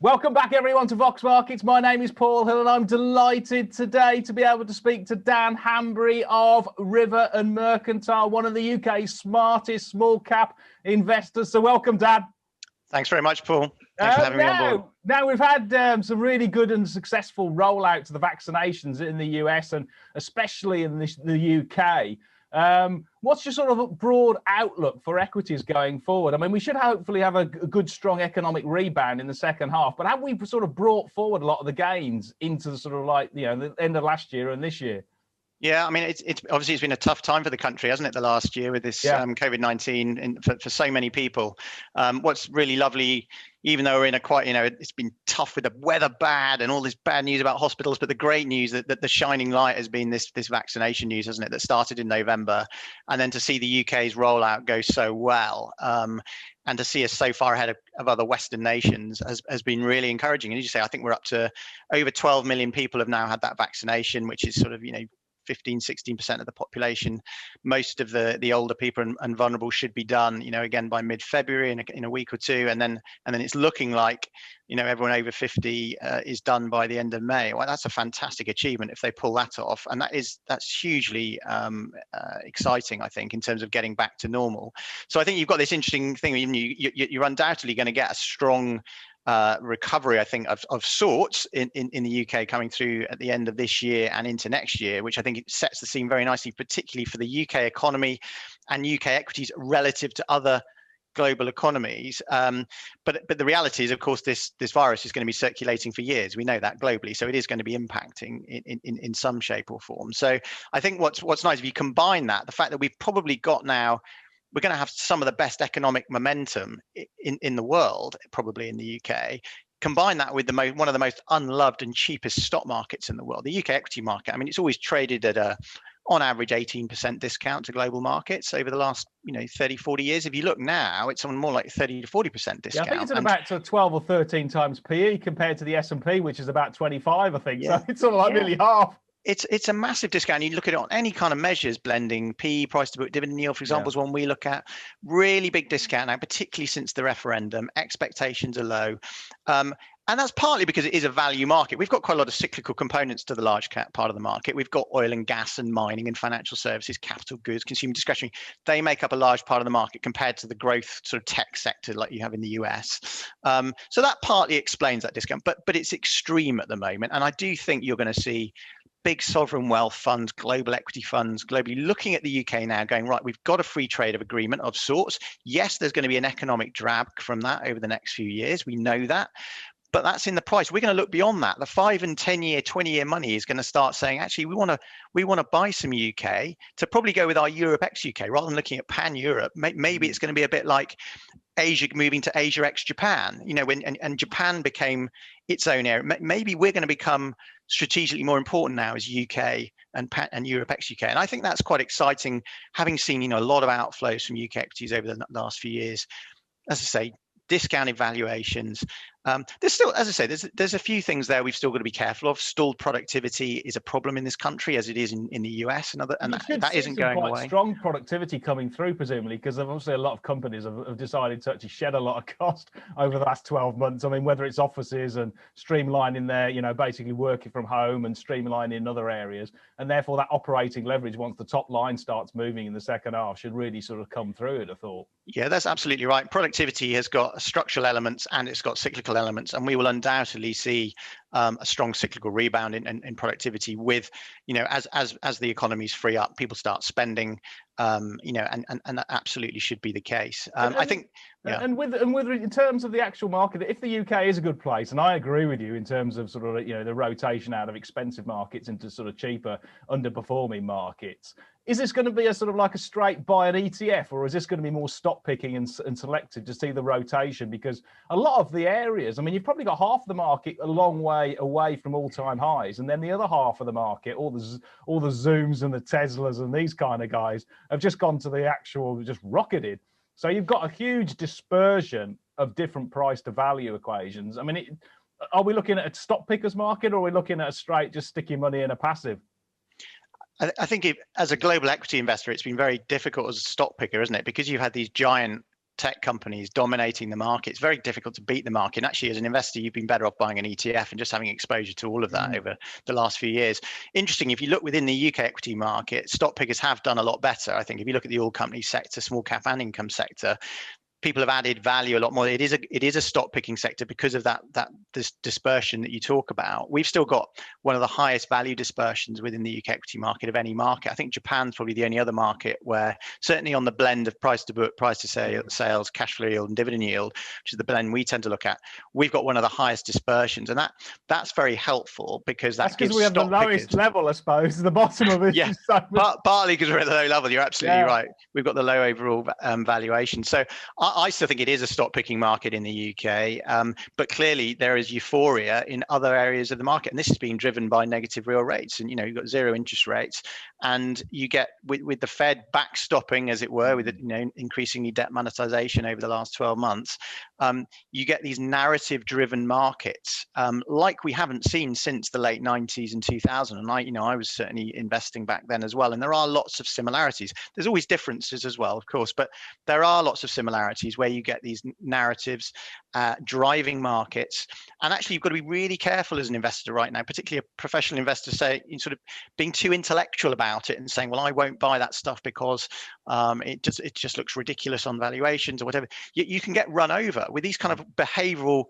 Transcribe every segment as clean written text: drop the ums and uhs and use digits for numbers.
Welcome back, everyone, to Vox Markets. My name is Paul Hill, and I'm delighted today to be able to speak to Dan Hanbury of River and Mercantile, one of the UK's smartest small cap investors. So welcome, Dan. Thanks very much, Paul. Thanks for having me on board. Now, we've had some really good and successful rollouts of the vaccinations in the US and especially in the UK. What's your sort of broad outlook for equities going forward? I mean, we should hopefully have a good, strong economic rebound in the second half, but have we sort of brought forward a lot of the gains into the sort of like, the end of last year and this year? Yeah, I mean, it's obviously it's been a tough time for the country, hasn't it, the last year with this COVID-19 for so many people. What's really lovely, even though we're in a quite, it's been tough with the weather bad and all this bad news about hospitals, but the great news that the shining light has been this vaccination news, hasn't it, that started in November. And then to see the UK's rollout go so well, and to see us so far ahead of other Western nations has been really encouraging. And as you say, I think we're up to over 12 million people have now had that vaccination, which is sort of, 15-16% of the population. Most of the older people and vulnerable should be done, again by mid-February in a week or two, and then it's looking like everyone over 50 is done by the end of May. Well, that's a fantastic achievement if they pull that off, and that's hugely exciting, I think, in terms of getting back to normal. So I think you've got this interesting thing. You're undoubtedly going to get a strong recovery, I think, of sorts in the UK coming through at the end of this year and into next year, which I think it sets the scene very nicely, particularly for the UK economy and UK equities relative to other global economies. But the reality is, of course, this virus is going to be circulating for years. We know that globally, so it is going to be impacting in some shape or form. So I think what's nice, if you combine that, the fact that we've probably got now, we're going to have some of the best economic momentum in the world, probably in the UK. Combine that with one of the most unloved and cheapest stock markets in the world, the UK equity market. I mean, it's always traded at on average 18% discount to global markets over the last 30, 40 years. If you look now, it's on more like 30 to 40% discount. Yeah, I think it's at about 12 or 13 times PE compared to the S&P, which is about 25, I think. Yeah. So it's sort of like nearly half. It's a massive discount. You look at it on any kind of measures, blending PE, price to book, dividend yield, for example, is one we look at. Really big discount now, particularly since the referendum. Expectations are low. And that's partly because it is a value market. We've got quite a lot of cyclical components to the large cap part of the market. We've got oil and gas and mining and financial services, capital goods, consumer discretionary. They make up a large part of the market compared to the growth sort of tech sector like you have in the US. So that partly explains that discount, but it's extreme at the moment. And I do think you're going to see big sovereign wealth funds, global equity funds, globally looking at the UK now going, right, we've got a free trade agreement of sorts. Yes, there's going to be an economic drag from that over the next few years. We know that. But that's in the price. We're going to look beyond that. The 5 and 10 year, 20-year money is going to start saying, actually, we want to buy some UK to probably go with our Europe ex UK rather than looking at pan Europe. Maybe it's going to be a bit like Asia moving to Asia ex Japan. And Japan became its own area. Maybe we're going to become strategically more important now as UK and Europe ex UK. And I think that's quite exciting, having seen a lot of outflows from UK equities over the last few years. As I say, discounted valuations. There's still, as I say, there's a few things there we've still got to be careful of. Stalled productivity is a problem in this country, as it is in the US, and that isn't going away. Strong productivity coming through, presumably, because obviously a lot of companies have decided to actually shed a lot of cost over the last 12 months. I mean, whether it's offices and streamlining their, basically working from home and streamlining in other areas, and therefore that operating leverage, once the top line starts moving in the second half, should really sort of come through it, I thought. Yeah, that's absolutely right. Productivity has got structural elements and it's got cyclical elements, and we will undoubtedly see a strong cyclical rebound in productivity with, as the economies free up, people start spending, and that absolutely should be the case. I think. Yeah. And with in terms of the actual market, if the UK is a good place, and I agree with you in terms of sort of the rotation out of expensive markets into sort of cheaper, underperforming markets, is this going to be a sort of like a straight buy an ETF, or is this going to be more stock picking and selective to see the rotation? Because a lot of the areas, I mean, you've probably got half the market a long way away from all-time highs, and then the other half of the market, all the Zooms and the Teslas and these kind of guys have just gone to the actual, just rocketed. So you've got a huge dispersion of different price to value equations. I mean, are we looking at a stock pickers market, or are we looking at a straight just sticky money in a passive? I think as a global equity investor, it's been very difficult as a stock picker, isn't it? Because you've had these giant tech companies dominating the market. It's very difficult to beat the market. And actually, as an investor, you've been better off buying an ETF and just having exposure to all of that over the last few years. Interesting, if you look within the UK equity market, stock pickers have done a lot better. I think if you look at the all company sector, small cap and income sector, people have added value a lot more. It is a stock picking sector because of this dispersion that you talk about. We've still got one of the highest value dispersions within the UK equity market of any market. I think Japan's probably the only other market where, certainly on the blend of price to book, price to sales, cash flow yield, and dividend yield, which is the blend we tend to look at, we've got one of the highest dispersions, and that's very helpful because that's because we have the lowest level, I suppose. The bottom of it is so much. Partly because we're at the low level. You're absolutely right. We've got the low overall valuation. So I still think it is a stock picking market in the UK, but clearly there is euphoria in other areas of the market, and this is being driven by negative real rates. And you've got zero interest rates, and you get with the Fed backstopping, as it were, with increasingly debt monetization over the last 12 months, you get these narrative-driven markets like we haven't seen since the late 90s and 2000. And I was certainly investing back then as well. And there are lots of similarities. There's always differences as well, of course, but there are lots of similarities where you get these narratives driving markets. And actually, you've got to be really careful as an investor right now, particularly a professional investor, sort of being too intellectual about it and saying, well, I won't buy that stuff because it just looks ridiculous on valuations or whatever. You can get run over with these kind of behavioral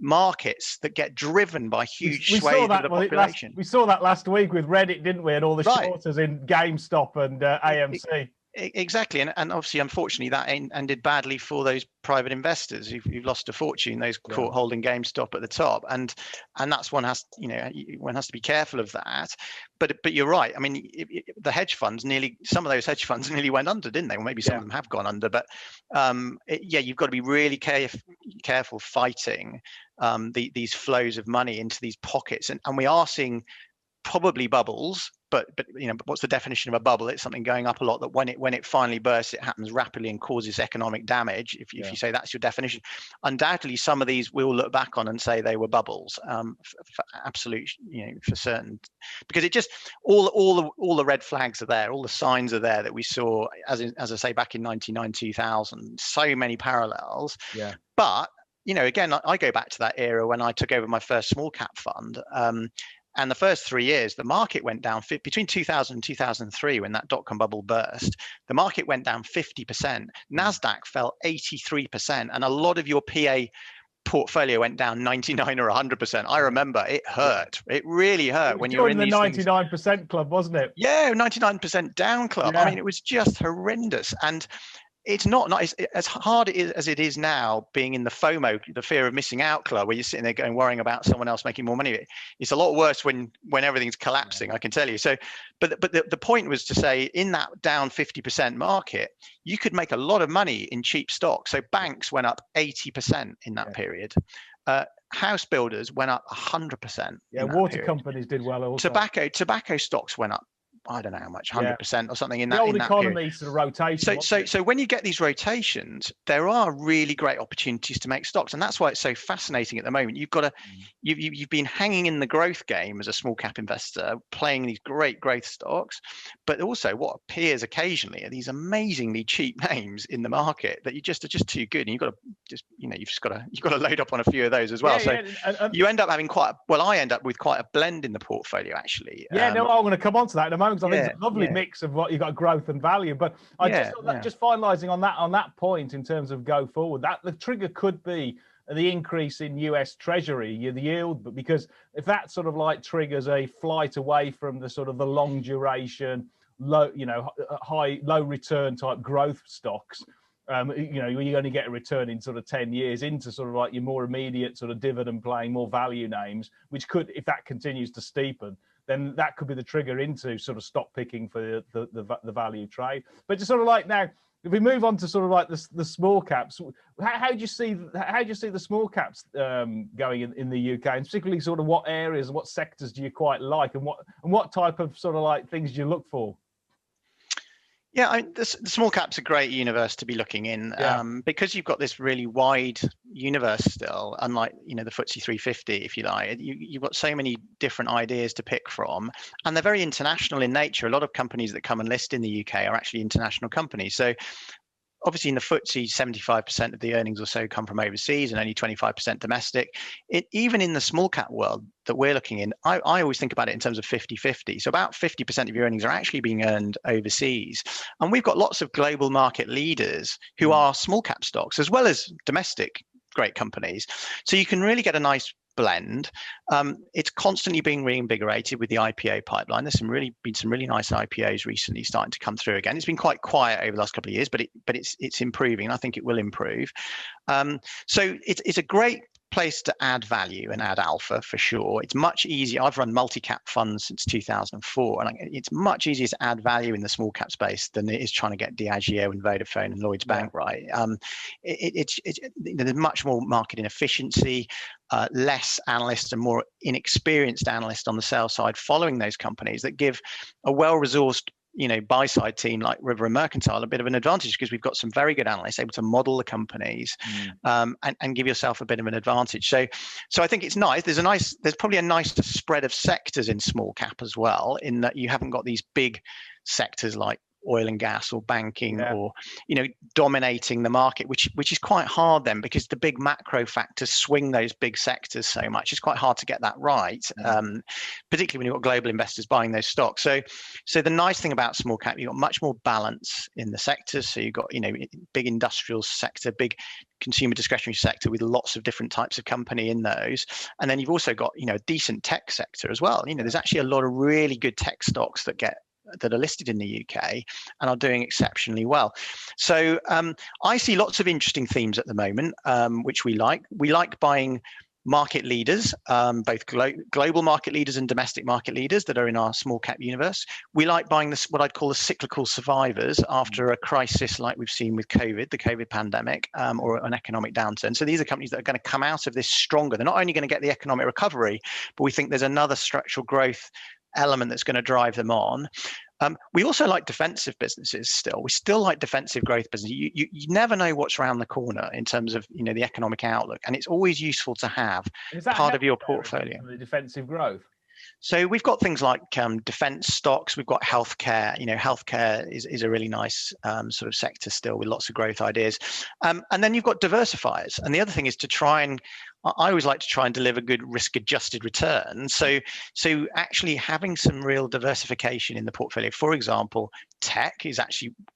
markets that get driven by huge swathes of the population. We saw that last week with Reddit, didn't we? And all the shorters in GameStop and AMC. Exactly, and obviously, unfortunately, that ended badly for those private investors who've lost a fortune. Those caught holding GameStop at the top, and that's one has to be careful of that. But you're right. I mean, the hedge funds some of those hedge funds nearly went under, didn't they? Well, maybe some of them have gone under, but you've got to be really careful fighting these flows of money into these pockets, and we are seeing probably bubbles, but what's the definition of a bubble? It's something going up a lot that when it finally bursts, it happens rapidly and causes economic damage. If you say that's your definition, undoubtedly some of these we'll look back on and say they were bubbles, for absolute, for certain, because it just all the red flags are there, all the signs are there that we saw as I say back in 99, 2000. So many parallels. Yeah. But again, I go back to that era when I took over my first small cap fund. And the first 3 years, the market went down between 2000 and 2003, when that dot-com bubble burst, the market went down 50%. NASDAQ fell 83%. And a lot of your PA portfolio went down 99 or 100%. I remember it hurt. It really hurt when you were in the 99% club, wasn't it? Yeah, 99% down club. Yeah. I mean, it was just horrendous. And it's not as hard as it is now, being in the FOMO, the fear of missing out club, where you're sitting there going worrying about someone else making more money. It's a lot worse when everything's collapsing, I can tell you. So, but the point was to say, in that down 50% market, you could make a lot of money in cheap stocks. So banks went up 80% in that period. House builders went up 100%. Yeah, water companies did well also. Tobacco stocks went up, I don't know how much, 100% or something in that. The old economy period. Sort of rotation. So when you get these rotations, there are really great opportunities to make stocks, and that's why it's so fascinating at the moment. You've been hanging in the growth game as a small cap investor, playing these great growth stocks, but also what appears occasionally are these amazingly cheap names in the market that are just too good, and you've got to load up on a few of those as well. You end up having I end up with quite a blend in the portfolio actually. I'm going to come on to that in a moment. I think it's a lovely mix of what you've got, growth and value. But I just thought that, just finalising on that point in terms of go forward, that the trigger could be the increase in US Treasury, the yield, but because if that sort of like triggers a flight away from the sort of the long duration, low return type growth stocks, you only get a return in sort of 10 years into sort of like your more immediate sort of dividend playing, more value names, which could, if that continues to steepen, then that could be the trigger into sort of stock picking for the value trade. But just sort of like now, if we move on to sort of like the small caps, how do you see the small caps going in the UK, and particularly sort of what areas, what sectors do you quite like, and what type of sort of like things do you look for? Yeah, the small cap's a great universe to be looking in, because you've got this really wide universe still, unlike the FTSE 350, if you like. You've got so many different ideas to pick from, and they're very international in nature. A lot of companies that come and list in the UK are actually international companies. So obviously in the FTSE, 75% of the earnings or so come from overseas and only 25% domestic. Even in the small cap world that we're looking in, I always think about it in terms of 50-50. So about 50% of your earnings are actually being earned overseas. And we've got lots of global market leaders who are small cap stocks as well as domestic great companies. So you can really get a nice blend. It's constantly being reinvigorated with the IPO pipeline. There's been some really nice IPOs recently starting to come through again. It's been quite quiet over the last couple of years, but it's improving, and I think it will improve. So it's a great place to add value and add alpha for sure. It's much easier. I've run multi-cap funds since 2004, and it's much easier to add value in the small cap space than it is trying to get Diageo and Vodafone and Lloyds Bank right. There's much more market inefficiency, less analysts and more inexperienced analysts on the sell side following those companies that give a well-resourced buy side team like River and Mercantile a bit of an advantage, because we've got some very good analysts able to model the companies and give yourself a bit of an advantage. So I think it's nice. There's probably a nice spread of sectors in small cap as well, in that you haven't got these big sectors like oil and gas or banking or dominating the market, which is quite hard then, because the big macro factors swing those big sectors so much. It's quite hard to get that right, particularly when you've got global investors buying those stocks. So the nice thing about small cap, you've got much more balance in the sectors. So you've got big industrial sector, big consumer discretionary sector with lots of different types of company in those, and then you've also got a decent tech sector as well. There's actually a lot of really good tech stocks that are listed in the UK and are doing exceptionally well. So I see lots of interesting themes at the moment, which we like. We like buying market leaders, both global market leaders and domestic market leaders that are in our small cap universe. We like buying what I'd call the cyclical survivors after a crisis like we've seen with COVID, the COVID pandemic, or an economic downturn. So these are companies that are going to come out of this stronger. They're not only going to get the economic recovery, but we think there's another structural growth element that's going to drive them on. We also like defensive businesses still. We still like defensive growth business. You never know what's around the corner in terms of the economic outlook, and it's always useful to have part of your portfolio. The defensive growth. So we've got things like defense stocks. We've got healthcare. Healthcare is a really nice sort of sector still with lots of growth ideas. And then you've got diversifiers. And the other thing is I always like to try and deliver good risk-adjusted returns. So actually having some real diversification in the portfolio. For example, tech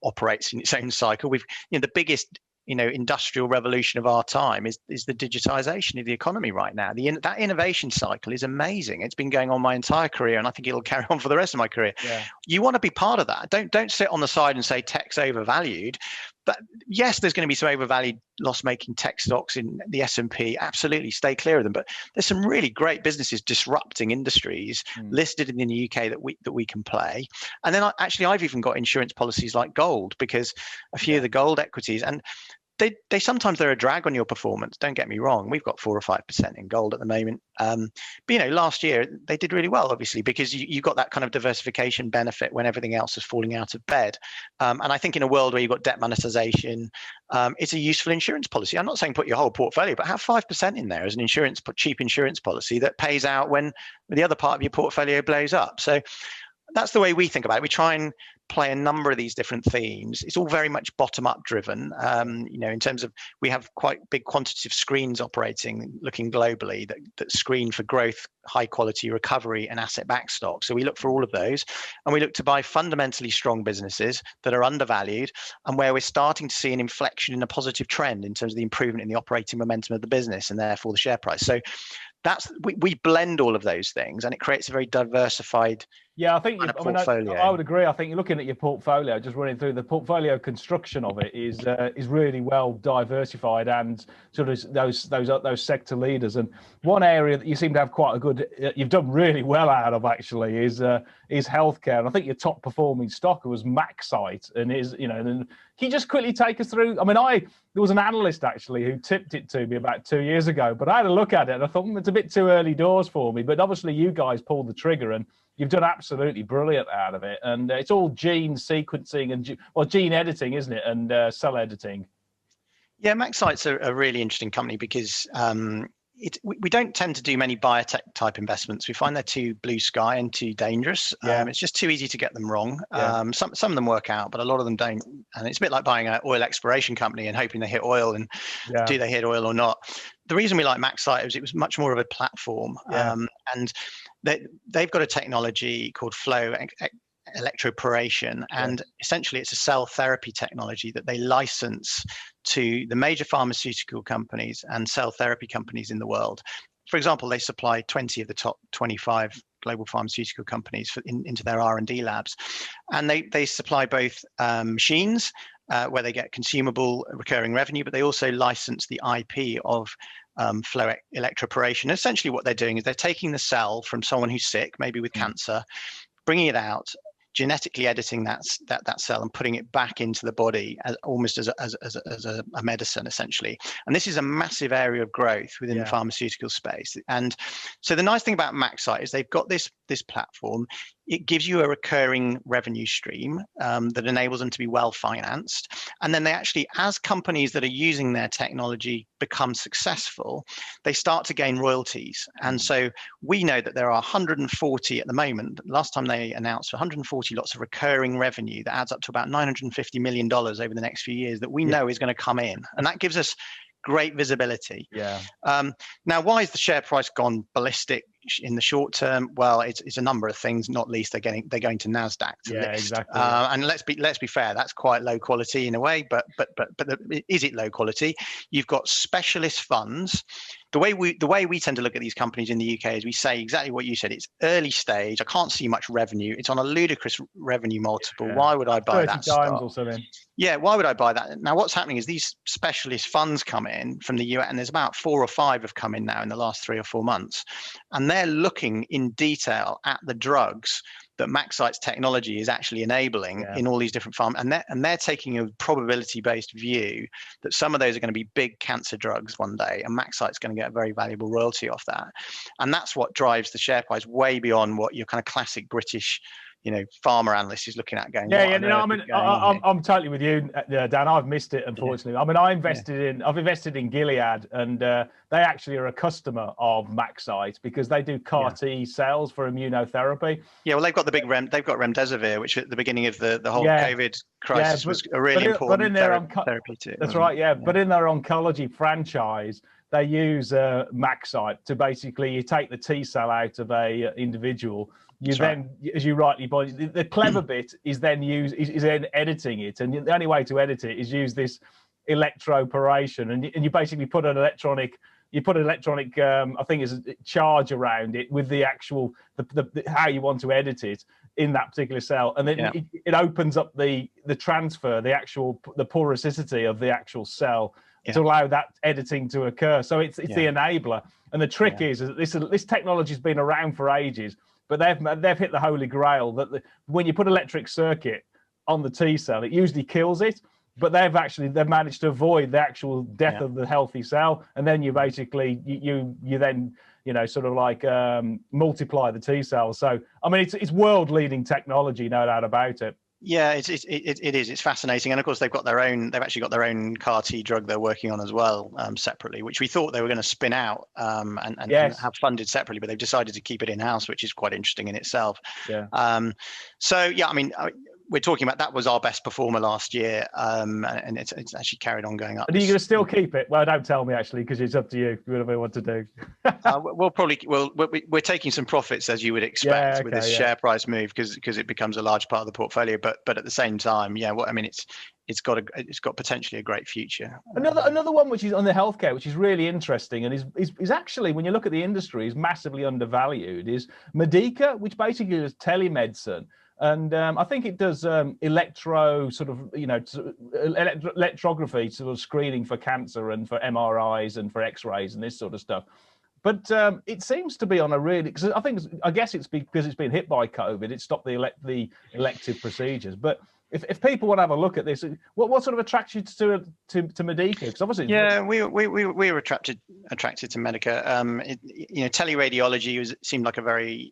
operates in its own cycle. The biggest industrial revolution of our time is the digitization of the economy right now. That innovation cycle is amazing. It's been going on my entire career, and I think it'll carry on for the rest of my career. Yeah. You want to be part of that. Don't sit on the side and say tech's overvalued. But yes, there's going to be some overvalued, loss-making tech stocks in the S&P. Absolutely, stay clear of them. But there's some really great businesses disrupting industries listed in the UK that we can play. And then I've even got insurance policies like gold, because a few of the gold equities, and they sometimes they're a drag on your performance. Don't get me wrong. We've got 4 or 5% in gold at the moment. But last year they did really well, obviously, because you got that kind of diversification benefit when everything else is falling out of bed. And I think in a world where you've got debt monetization, it's a useful insurance policy. I'm not saying put your whole portfolio, but have 5% in there as an cheap insurance policy that pays out when the other part of your portfolio blows up. So that's the way we think about it. We try and play a number of these different themes. It's all very much bottom-up driven, in terms of we have quite big quantitative screens operating, looking globally, that screen for growth, high-quality recovery, and asset-backed stocks. So we look for all of those, and we look to buy fundamentally strong businesses that are undervalued and where we're starting to see an inflection in a positive trend in terms of the improvement in the operating momentum of the business and therefore the share price. So we blend all of those things, and it creates a very diversified portfolio. I would agree. I think you're looking at your portfolio, just running through the portfolio construction of it is really well diversified, and sort of those sector leaders. And one area that you seem to have quite a good, you've done really well out of actually is healthcare. And I think your top performing stock was Maxite, and can you just quickly take us through? I mean, there was an analyst actually who tipped it to me about 2 years ago, but I had a look at it and I thought it's a bit too early doors for me. But obviously you guys pulled the trigger and you've done absolutely brilliant out of it. And it's all gene sequencing and gene editing, isn't it? And cell editing. Yeah, Maxite's a really interesting company because we don't tend to do many biotech type investments. We find they're too blue sky and too dangerous. It's just too easy to get them wrong. Some of them work out, but a lot of them don't. And it's a bit like buying an oil exploration company and hoping they hit oil, and do they hit oil or not? The reason we like Maxite is it was much more of a platform, and they've got a technology called flow electroporation, and essentially it's a cell therapy technology that they license to the major pharmaceutical companies and cell therapy companies in the world. For example, they supply 20 of the top 25 global pharmaceutical companies into their R&D labs, and they supply both machines where they get consumable recurring revenue, but they also license the IP of flow electroporation. Essentially what they're doing is they're taking the cell from someone who's sick, maybe with cancer, bringing it out, genetically editing that cell and putting it back into the body almost as a medicine, essentially. And this is a massive area of growth within the pharmaceutical space. And so the nice thing about Maxite is they've got this platform. It gives you a recurring revenue stream that enables them to be well financed. And then they actually, as companies that are using their technology become successful, they start to gain royalties. And so we know that there are 140 at the moment. Last time they announced 140 lots of recurring revenue that adds up to about $950 million over the next few years that we know is going to come in. And that gives us great visibility. Now, why has the share price gone ballistic in the short term? Well, it's a number of things, not least they're going to NASDAQ to list. Exactly. And let's be fair, that's quite low quality in a way, but is it low quality? You've got specialist funds. The way we tend to look at these companies in the UK is we say exactly what you said. It's early stage. I can't see much revenue. It's on a ludicrous revenue multiple. Why would I buy that stock? Or so then. Yeah, why would I buy that? Now, what's happening is these specialist funds come in from the US, and there's about 4 or 5 have come in now in the last 3 or 4 months, and they're looking in detail at the drugs that Maxite's technology is actually enabling in all these different pharma, and they're taking a probability-based view that some of those are going to be big cancer drugs one day, and Maxite's going to get a very valuable royalty off that, and that's what drives the share price way beyond what your kind of classic British pharma analyst is looking at going. I'm totally with you, Dan. I've missed it, unfortunately. I mean, I've invested in Gilead, and they actually are a customer of Maxite because they do CAR T cells for immunotherapy. Yeah, well, they've got they've got remdesivir, which at the beginning of the whole COVID crisis was a really important therapy too. That's right. But in their oncology franchise, they use Maxite to basically, you take the T cell out of a individual. You then, as you rightly pointed, the clever bit is then editing it, and the only way to edit it is use this electroporation, and you basically put an electronic, I think it's a charge around it with the actual how you want to edit it in that particular cell, and then it opens up the transfer, the porosity of the actual cell to allow that editing to occur. So it's the enabler, and the trick is that this technology has been around for ages. But they've hit the holy grail that when you put electric circuit on the T cell, it usually kills it. But they've managed to avoid the actual death of the healthy cell, and then you basically you then sort of like multiply the T cells. So I mean, it's world leading technology, no doubt about it. Yeah, it is. It's fascinating, and of course they've actually got their own CAR T drug they're working on as well, separately, which we thought they were going to spin out and have funded separately, but they've decided to keep it in house, which is quite interesting in itself. I mean, we're talking about that was our best performer last year, and it's actually carried on going up. Are you going to still keep it? Well, don't tell me actually, because it's up to you. Whatever you want to do. We're taking some profits, as you would expect, with this share price move, because it becomes a large part of the portfolio. But at the same time, it's got potentially a great future. Another one which is on the healthcare, which is really interesting, and is actually, when you look at the industry, is massively undervalued, is medica, which basically is telemedicine. And I think it does electrography sort of screening for cancer and for MRIs and for X-rays and this sort of stuff. But it seems to be on a really, I guess it's because it's been hit by COVID. It stopped the elective procedures. But If people want to have a look at this, what sort of attracts you to Medica? Because obviously, we were attracted to medica. Teleradiology seemed like a very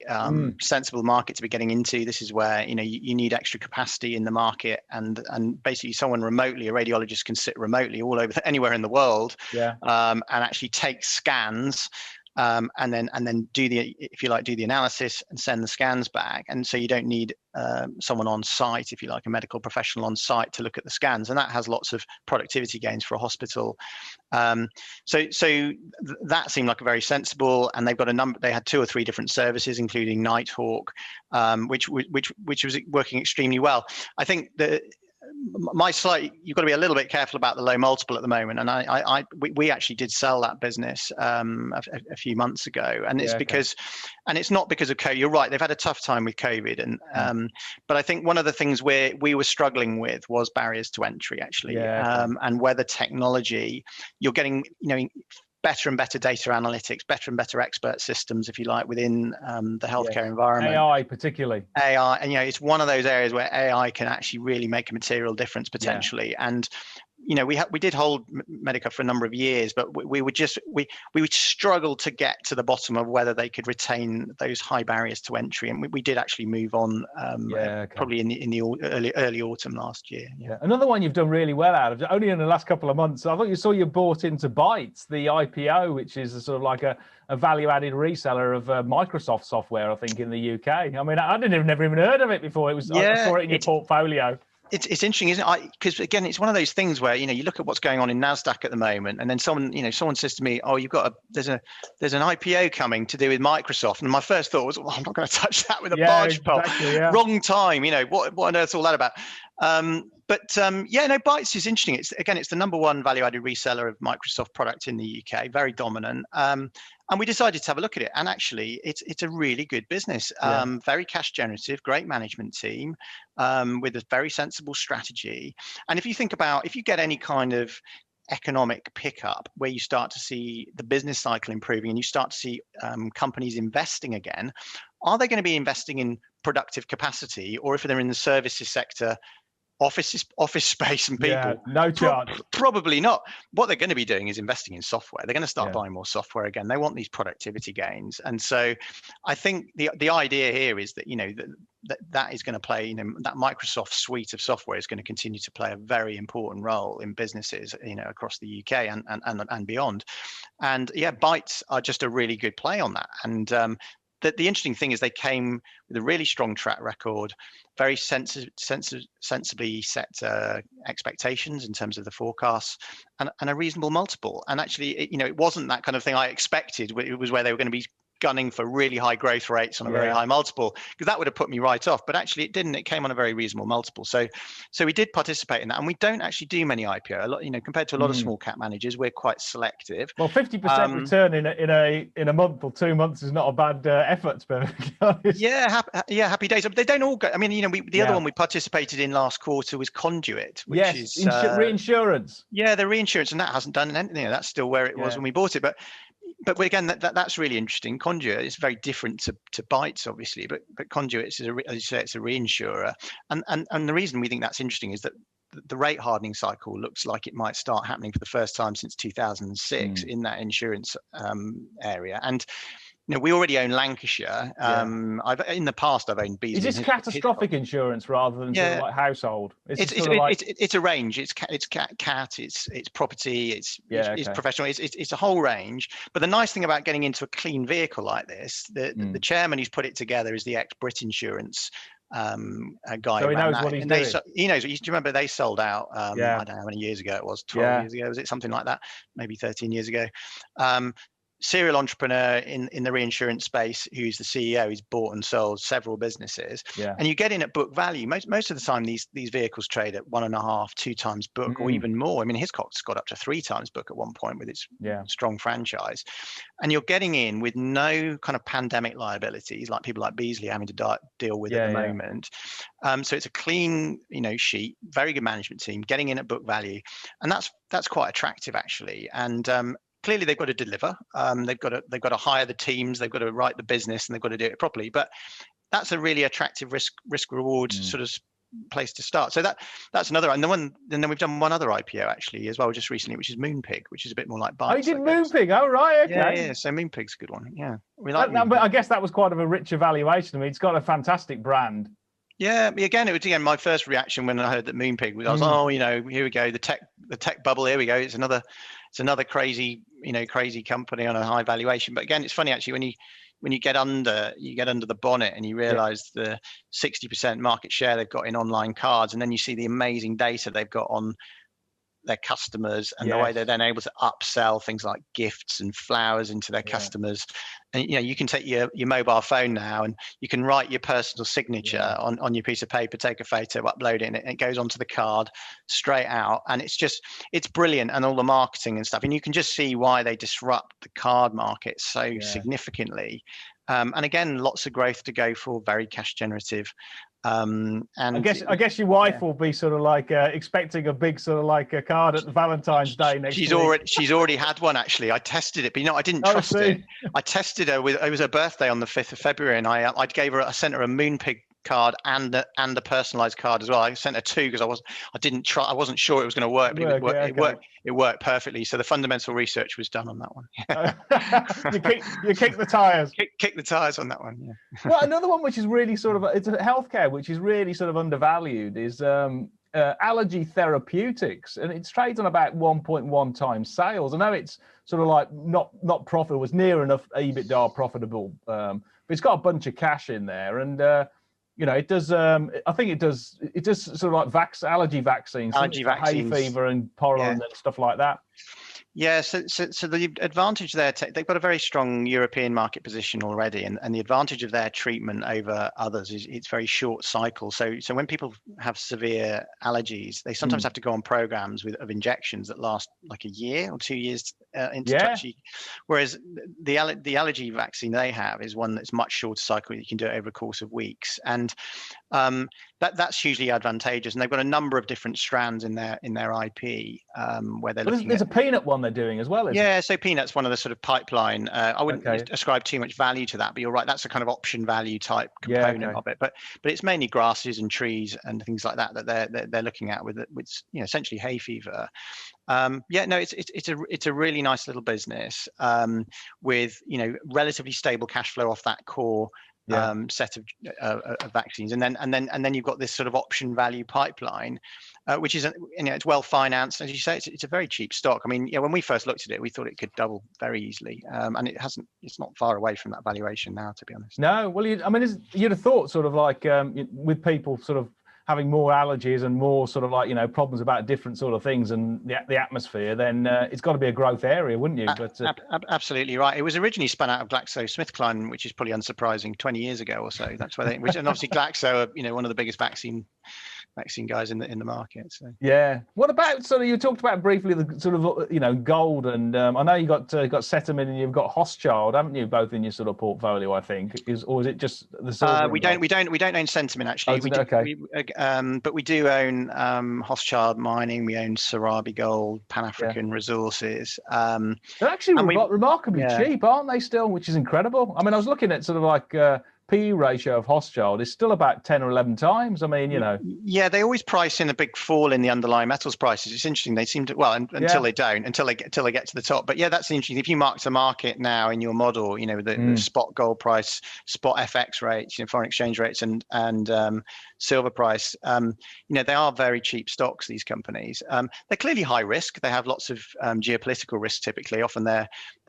sensible market to be getting into. This is where you need extra capacity in the market, and basically a radiologist can sit remotely all over anywhere in the world, and actually take scans. And then do the analysis and send the scans back, and so you don't need someone on site, if you like, a medical professional on site to look at the scans, and that has lots of productivity gains for a hospital. So that seemed like a very sensible, and they've got they had 2 or 3 different services, including Nighthawk, which was working extremely well. I think you've got to be a little bit careful about the low multiple at the moment, and we actually did sell that business a few months ago, and it's and it's not because of COVID. You're right, they've had a tough time with COVID, and but I think one of the things we were struggling with was barriers to entry, actually, and whether technology, you're getting better and better data analytics, better and better expert systems, if you like, within the healthcare environment. AI particularly. AI, and it's one of those areas where AI can actually really make a material difference potentially. And we did hold Medica for a number of years, but we would struggle to get to the bottom of whether they could retain those high barriers to entry, and we did actually move on probably in the early autumn last year. Another one you've done really well out of, only in the last couple of months, I thought you bought into Bytes, the IPO, which is a sort of like a value-added reseller of Microsoft software, I think, in the UK. I mean, I never even heard of it before. I saw it in your portfolio. It's interesting, isn't it? Because again, it's one of those things where you look at what's going on in NASDAQ at the moment, and then someone says to me, "Oh, there's an IPO coming to do with Microsoft," and my first thought was, "Well, I'm not going to touch that with a barge pole." Wrong time, what on earth's all that about? Bytes is interesting. It's the number 1 value-added reseller of Microsoft product in the UK, very dominant. And we decided to have a look at it, and actually, it's a really good business, very cash generative, great management team, with a very sensible strategy. And if you get any kind of economic pickup where you start to see the business cycle improving and you start to see companies investing again, are they going to be investing in productive capacity, or if they're in the services sector, office space and people? No chance. Probably not. What they're going to be doing is investing in software. They're going to start buying more software again. They want these productivity gains, and so I think the idea here is that that is going to play. That Microsoft suite of software is going to continue to play a very important role in businesses, across the UK and beyond. And Bytes are just a really good play on that. And the interesting thing is they came with a really strong track record, very sensibly set expectations in terms of the forecasts, and a reasonable multiple. And actually, it wasn't that kind of thing I expected. It was where they were going to be gunning for really high growth rates on a very high multiple, because that would have put me right off. But actually it didn't. It came on a very reasonable multiple. So we did participate in that, and we don't actually do many IPO. A lot, compared to a lot of small cap managers, we're quite selective. Well, 50% return in a month or 2 months is not a bad effort, to be honest. Happy days. But they don't all go. I mean, the other one we participated in last quarter was Conduit, which is reinsurance. Yeah, the reinsurance, and that hasn't done anything. That's still where it was when we bought it. But again, that's really interesting. Conduit is very different to Bytes, obviously, but Conduit is, as you say, it's a reinsurer, and the reason we think that's interesting is that the rate hardening cycle looks like it might start happening for the first time since 2006 in that insurance area. And we already own Lancashire. In the past I've owned Beazley. Is this catastrophic insurance rather than sort of like household? It's a range. It's cat. It's property. It's professional. It's a whole range. But the nice thing about getting into a clean vehicle like this, the chairman who's put it together is the ex-Brit Insurance guy. So he knows what he's doing. He knows. Do you remember they sold out? I don't know how many years ago it was. 12 years ago, was it something like that? Maybe 13 years ago. Serial entrepreneur in the reinsurance space, who's the CEO. He's bought and sold several businesses, and you get in at book value. Most of the time, these vehicles trade at 1.5, 2 times book, or even more. I mean, Hiscox got up to 3 times book at one point with its strong franchise, and you're getting in with no kind of pandemic liabilities like people like Beazley having to deal with at the moment. So it's a clean, sheet, very good management team, getting in at book value, and that's quite attractive actually. And clearly, they've got to deliver. They've got to hire the teams. They've got to write the business, and they've got to do it properly. But that's a really attractive risk reward sort of place to start. So that's another, and then we've done one other IPO actually as well just recently, which is Moonpig, which is a bit more like bytes. Oh, you did Moonpig. Oh, right. Okay. Yeah. So Moonpig's a good one. Yeah, we like. But I guess that was quite of a richer valuation. I mean, it's got a fantastic brand. Yeah, again, it was my first reaction when I heard that Moonpig was, I was, oh, here we go, the tech bubble. Here we go. It's another crazy, crazy company on a high valuation. But again, it's funny actually when you get under the bonnet and you realize the 60% market share they've got in online cards, and then you see the amazing data they've got on their customers and the way they're then able to upsell things like gifts and flowers into their customers. And you can take your mobile phone now and you can write your personal signature on your piece of paper, take a photo, upload it, and it goes onto the card straight out. And it's brilliant, and all the marketing and stuff, and you can just see why they disrupt the card market so significantly. And again, lots of growth to go for, very cash generative. And I guess your wife will be sort of like expecting a big sort of like a card at The Day next week. She's already had one actually. I tested it, but I didn't trust it. I tested her it was her birthday on the 5th of February, and I sent her a Moonpig card and a personalized card as well. I sent her two because I wasn't sure it was going to work, but it worked perfectly. So the fundamental research was done on that one. You kick the tires. Kick the tires on that one. Yeah. Well, another one which is really sort of, it's a healthcare which is really sort of undervalued is Allergy Therapeutics, and it trades on about 1.1 times sales. I know it's sort of like not profitable, it's near enough EBITDA profitable, but it's got a bunch of cash in there, and it does. I think it does sort of like allergy vaccines, hay fever and pollen and stuff like that. Yeah, so the advantage there, they've got a very strong European market position already, and the advantage of their treatment over others is it's very short cycle. So when people have severe allergies, they sometimes have to go on programs of injections that last like a year or 2 years into touchy. Whereas the allergy vaccine they have is one that's much shorter cycle. You can do it over a course of weeks, and that's hugely advantageous. And they've got a number of different strands in their IP where they're looking. There's a peanut one they're doing as well, isn't it? So peanut's one of the sort of pipeline. I wouldn't ascribe too much value to that, but you're right. That's a kind of option value type component of it. But it's mainly grasses and trees and things like that they're looking at with essentially hay fever. It's a really nice little business with relatively stable cash flow off that core set of vaccines, and then you've got this sort of option value pipeline, which is it's well financed, as you say. It's a very cheap stock. I mean, when we first looked at it, we thought it could double very easily, and it hasn't. It's not far away from that valuation now, to be honest. No, well, you'd have thought sort of like with people sort of having more allergies and more sort of like problems about different sort of things and the atmosphere, then it's got to be a growth area, wouldn't you? But absolutely right. It was originally spun out of GlaxoSmithKline, which is probably unsurprising, 20 years ago or so. That's where and obviously Glaxo are one of the biggest vaccine guys in the market. So what about you talked about briefly the sort of gold, and I know you got Sentiment and you've got Hochschild, haven't you, both in your sort of portfolio? I think is it just the silver? We don't own Sentiment actually. But we do own Hochschild Mining. We own Sarabi Gold, Pan African Resources. They're actually remarkably cheap, aren't they? Still, which is incredible. I mean, I was looking at sort of like PE ratio of Hochschild is still about 10 or 11 times. I mean, Yeah, they always price in a big fall in the underlying metals prices. It's interesting. They seem to, until they get to the top. But yeah, that's interesting. If you mark to market now in your model, the spot gold price, spot FX rates, foreign exchange rates, and silver price, they are very cheap stocks, these companies. They're clearly high risk. They have lots of geopolitical risk typically. Often they're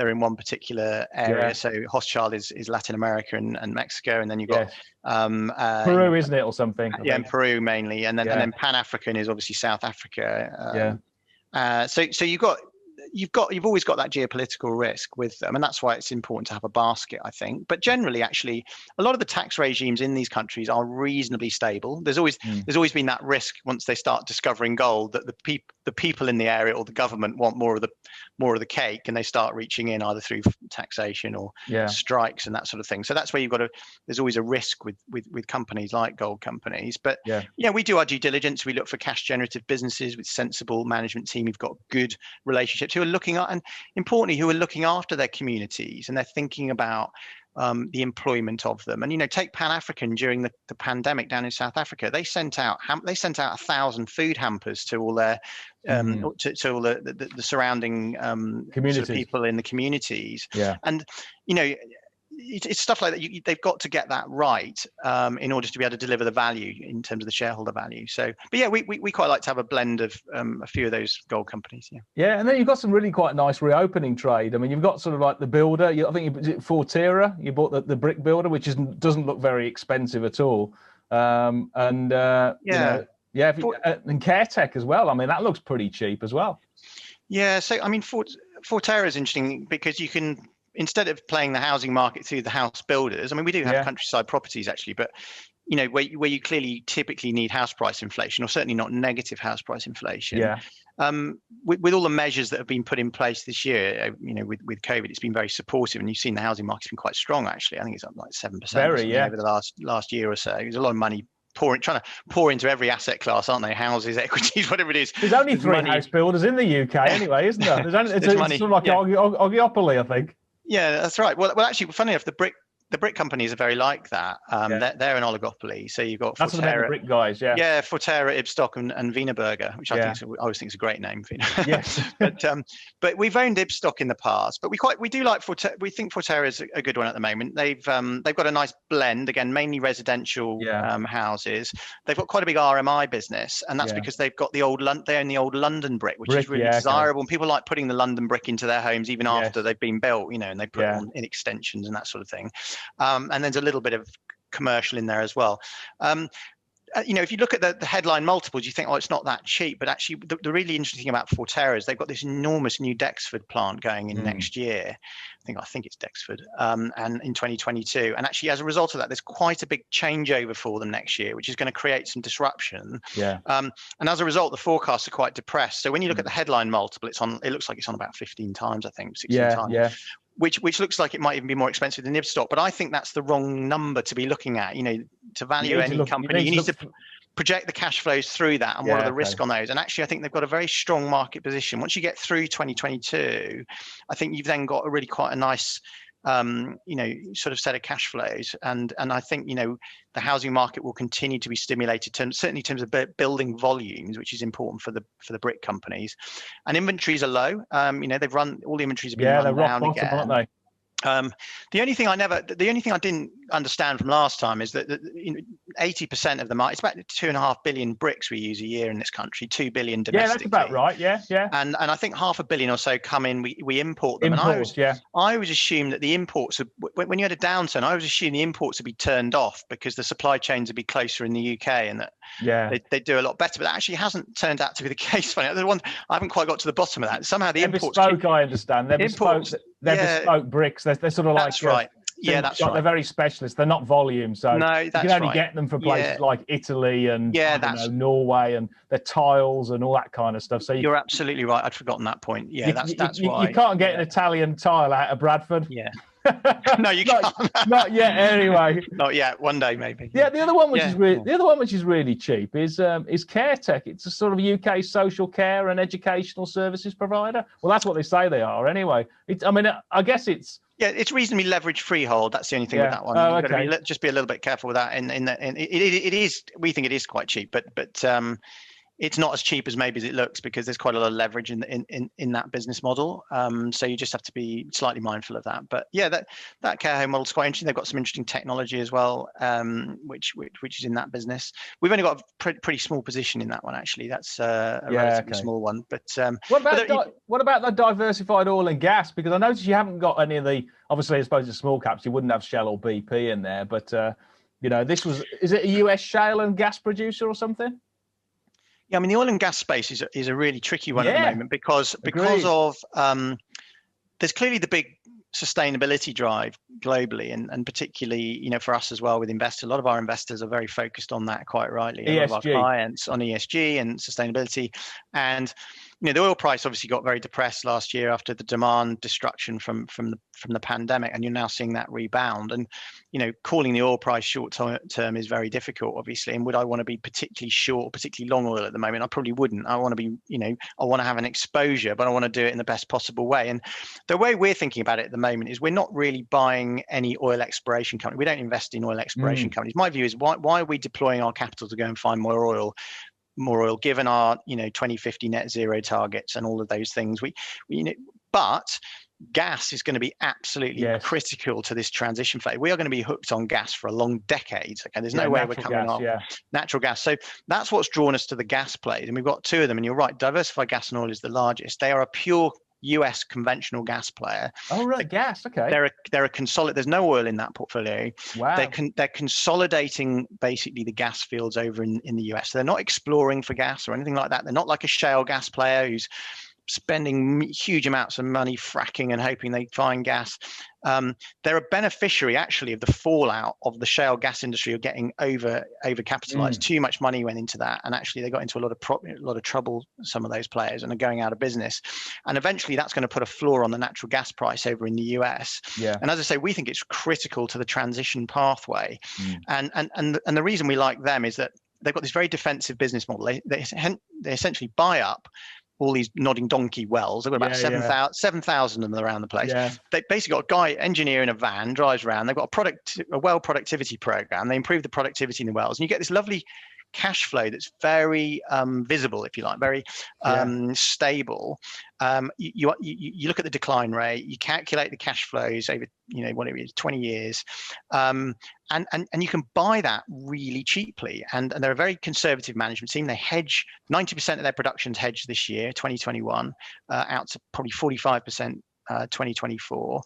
in one particular area. Yeah. So Hochschild is Latin America and Mexico, and then you've got Peru, isn't it, or something? In Peru mainly, and then Pan African is obviously South Africa. So you've always got that geopolitical risk with them, and that's why it's important to have a basket, I think. But generally, actually, a lot of the tax regimes in these countries are reasonably stable. There's always been that risk once they start discovering gold that the people in the area or the government want more of the cake, and they start reaching in either through taxation or strikes and that sort of thing. So that's where there's always a risk with companies like gold companies. But we do our due diligence. We look for cash generative businesses with sensible management team who've got good relationships, who are looking at, and importantly, who are looking after their communities, and they're thinking about the employment of them. And take Pan African during the pandemic down in South Africa. They sent out 1,000 food hampers to all their to all the surrounding communities, sort of people in the communities. Yeah. And it's stuff like that. They've got to get that right in order to be able to deliver the value in terms of the shareholder value. So, but yeah, we quite like to have a blend of a few of those gold companies. Yeah, and then you've got some really quite nice reopening trade. I mean, you've got sort of like the builder. I think Forterra. You bought the brick builder, which doesn't look very expensive at all. And Caretek as well. I mean, that looks pretty cheap as well. Yeah. So I mean, Forterra is interesting because you can, instead of playing the housing market through the house builders, I mean, we do have countryside properties actually, but where you clearly typically need house price inflation, or certainly not negative house price inflation. Yeah. With all the measures that have been put in place this year, with COVID, it's been very supportive, and you've seen the housing market's been quite strong actually. I think it's up like 7% over the last year or so. There's a lot of money trying to pour into every asset class, aren't they? Houses, equities, whatever it is. There's only three house builders in the UK anyway, isn't there? It's sort of like an oligopoly, I think. Yeah, that's right. Well, actually, funny enough, the brick companies are very like that. They're an oligopoly. So you've got that's Forterra, the brick guys, yeah. Yeah, Forterra, Ibstock, and Wienerberger, which I always think is a great name. Yes. but we've owned Ibstock in the past, but we do like Forterra. We think Forterra is a good one at the moment. They've got a nice blend, again, mainly residential houses. They've got quite a big RMI business, and that's because they've got they own the old London brick, which is really desirable. And people like putting the London brick into their homes even after they've been built, and they put it on in extensions and that sort of thing. And there's a little bit of commercial in there as well. If you look at the headline multiples, you think, oh, it's not that cheap. But actually, the really interesting thing about Forterra is they've got this enormous new Dexford plant going in next year. I think it's Dexford, and in 2022. And actually, as a result of that, there's quite a big changeover for them next year, which is going to create some disruption. Yeah. And as a result, the forecasts are quite depressed. So when you look at the headline multiple, it looks like it's on about 15 times, I think, 16 times. Yeah. Which looks like it might even be more expensive than Ibstock, but I think that's the wrong number to be looking at. To value any company, you need to project the cash flows through that and what are the risks on those. And actually, I think they've got a very strong market position. Once you get through 2022, I think you've then got quite a nice sort of set of cash flows, and I think the housing market will continue to be stimulated, certainly in terms of building volumes, which is important for the brick companies. And inventories are low. They've run all the inventories have been run down again. Aren't they? The only thing I didn't understand from last time is that 80% of the market, it's about 2.5 billion bricks we use a year in this country, 2 billion domestically. Yeah, that's about right. Yeah. And I think 500 million or so come in. We import them. I always assumed that the imports, when you had a downturn, I always assumed the imports would be turned off because the supply chains would be closer in the UK and that they do a lot better. But that actually hasn't turned out to be the case. Funny, I haven't quite got to the bottom of that. Somehow the imports. Bespoke, I understand. They're bespoke bricks. They're sort of like. That's right. Yeah, that's right. They're very specialist. They're not volume, so you can only get them from places like Italy and Norway, and they're tiles and all that kind of stuff. So you're absolutely right. I'd forgotten that point. Yeah, that's why you can't get an Italian tile out of Bradford. Yeah. No, you can't. Not yet, anyway. Not yet. One day, maybe. Yeah, the other one which is really cheap is Caretek. It's a sort of UK social care and educational services provider. Well, that's what they say they are, anyway. I guess it's. Yeah, it's reasonably leveraged freehold. That's the only thing with that one. You've got to just be a little bit careful with that. And it is. We think it is quite cheap, but it's not as cheap as maybe as it looks because there's quite a lot of leverage in that business model. So you just have to be slightly mindful of that. But yeah, that care home model is quite interesting. They've got some interesting technology as well, which is in that business. We've only got a pretty small position in that one actually. That's a relatively small one. But what about the diversified oil and gas? Because I noticed you haven't got any of the. Obviously, I suppose the small caps you wouldn't have Shell or BP in there, but is it a US shale and gas producer or something? Yeah, I mean, the oil and gas space is a really tricky one at the moment because of there's clearly the big sustainability drive globally and particularly, for us as well with investors. A lot of our investors are very focused on that quite rightly. A lot of our clients on ESG and sustainability. And the oil price obviously got very depressed last year after the demand destruction from the pandemic, and you're now seeing that rebound. And calling the oil price short term is very difficult, obviously. And would I want to be particularly short, particularly long oil at the moment? I probably wouldn't. I want to be, I want to have an exposure, but I want to do it in the best possible way. And the way we're thinking about it at the moment is we're not really buying any oil exploration company. We don't invest in oil exploration companies. My view is why are we deploying our capital to go and find more oil, given our 2050 net zero targets and all of those things. But gas is going to be absolutely critical to this transition phase. We are going to be hooked on gas for a long decades. Okay, there's no way we're coming off natural gas. So that's what's drawn us to the gas plays, and we've got two of them. And you're right, Diversified Gas and Oil is the largest. They are a pure US conventional gas player. Oh right, gas. Okay. They're a consolidate. There's no oil in that portfolio. Wow. They're consolidating basically the gas fields over in the US. So they're not exploring for gas or anything like that. They're not like a shale gas player who's spending huge amounts of money fracking and hoping they find gas. They're a beneficiary actually of the fallout of the shale gas industry of getting over capitalized. Too much money went into that, and actually they got into a lot of trouble, some of those players, and are going out of business. And eventually that's going to put a floor on the natural gas price over in the US. And as I say, we think it's critical to the transition pathway. And the reason we like them is that they've got this very defensive business model. They essentially buy up all these nodding donkey wells. They've got about 7,000 of them around the place. They basically got a guy, engineer in a van, drives around. They've got a well productivity program. They improve the productivity in the wells, and you get this lovely cash flow that's very visible, if you like, very stable. You look at the decline rate, you calculate the cash flows over 20 years, and you can buy that really cheaply. And they're a very conservative management team. They hedge 90% of their production's hedged this year, 2021, out to probably 45%. 2024,